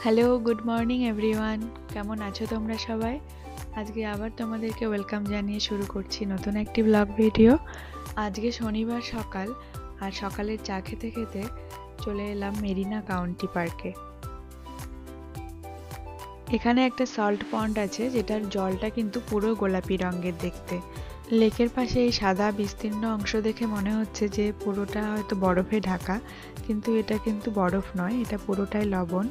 Hello, good morning everyone. কেমন আছো তোমরা সবাই? আজকে আবার তোমাদেরকে ওয়েলকাম জানিয়ে শুরু করছি নতুন একটি ব্লগ ভিডিও। আজকে শনিবার সকাল, আর সকালের চা খেতে খেতে চলে এলাম মেরিনা কাউন্টি পার্কে। এখানে একটা সল্ট পন্ড আছে, যেটার জলটা কিন্তু পুরো গোলাপি রঙের দেখতে। লেকের পাশে এই সাদা বিস্তীর্ণ অংশ দেখে মনে হচ্ছে যে পুরোটা হয়তো বরফে ঢাকা, কিন্তু এটা কিন্তু বরফ নয়, এটা পুরোটাই লবণ।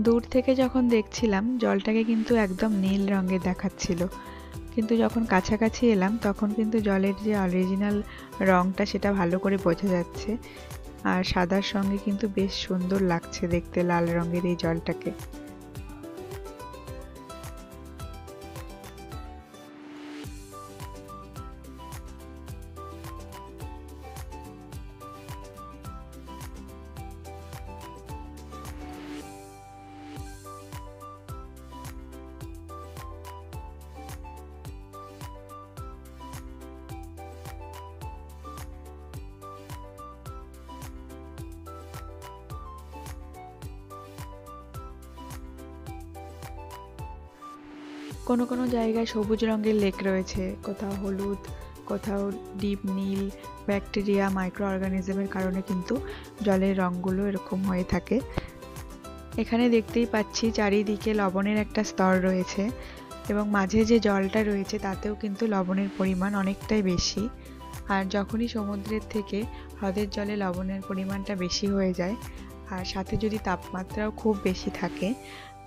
দূর থেকে যখন দেখছিলাম জলটাকে কিন্তু একদম নীল রঙের দেখাচ্ছিল, কিন্তু যখন কাছাকাছি এলাম তখন কিন্তু জলের যে অরিজিনাল রঙটা সেটা ভালো করে বোঝা যাচ্ছে। আর সাদার সঙ্গে কিন্তু বেশ সুন্দর লাগছে দেখতে লাল রঙের এই জলটাকে। কোনো কোনো জায়গায় সবুজ রঙের লেক রয়েছে, কোথাও হলুদ, কোথাও ডিপ নীল। ব্যাকটেরিয়া, মাইক্রো অর্গানিজমের কারণে কিন্তু জলের রঙগুলো এরকম হয়ে থাকে। এখানে দেখতেই পাচ্ছি চারিদিকে লবণের একটা স্তর রয়েছে, এবং মাঝে যে জলটা রয়েছে তাতেও কিন্তু লবণের পরিমাণ অনেকটাই বেশি। আর যখনই সমুদ্রের থেকে হ্রদের জলে লবণের পরিমাণটা বেশি হয়ে যায়, আর সাথে যদি তাপমাত্রাও খুব বেশি থাকে,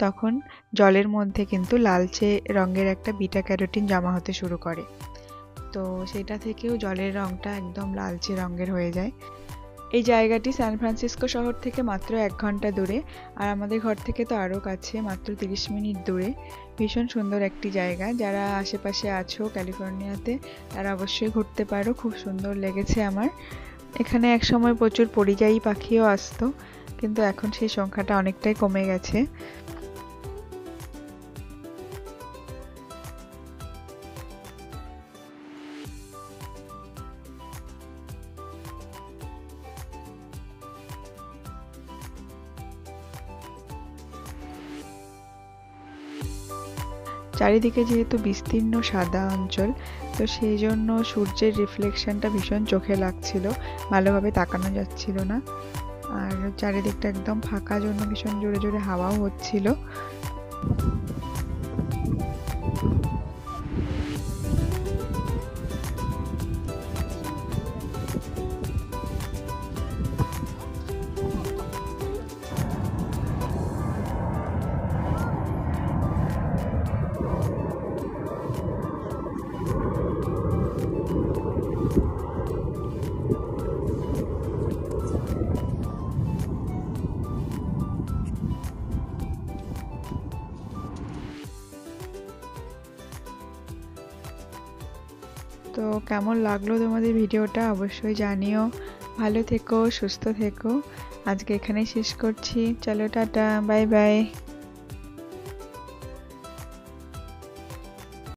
তখন জলের মধ্যে কিন্তু লালচে রঙের একটা বিটা ক্যারোটিন জমা হতে শুরু করে। তো সেটা থেকেও জলের রঙটা একদম লালচে রঙের হয়ে যায়। এই জায়গাটি সান ফ্রান্সিসকো শহর থেকে মাত্র 1 ঘন্টা দূরে, আর আমাদের ঘর থেকে তো আরও কাছে, মাত্র 30 মিনিট দূরে। ভীষণ সুন্দর একটি জায়গা। যারা আশেপাশে আছো ক্যালিফোর্নিয়াতে, তারা অবশ্যই ঘুরতে পারো, খুব সুন্দর লেগেছে আমার। এখানে একসময় প্রচুর পরিযায়ী পাখিও আসতো, কিন্তু এখন সেই সংখ্যাটা অনেকটাই কমে গেছে। চারিদিকে যেহেতু বিস্তীর্ণ সাদা অঞ্চল, তো সেই জন্য সূর্যের রিফ্লেকশনটা ভীষণ চোখে লাগছিল, ভালোভাবে তাকানো যাচ্ছিল না। আর চারিদিকটা একদম ফাঁকা জন্য ভীষণ জোরে জোরে হাওয়াও হচ্ছিল। তো কেমন লাগলো তোমাদের ভিডিওটা অবশ্যই জানিও। ভালো থেকো, সুস্থ থেকো। আজকে এখানেই শেষ করছি। চলো, টাটা, বাই বাই।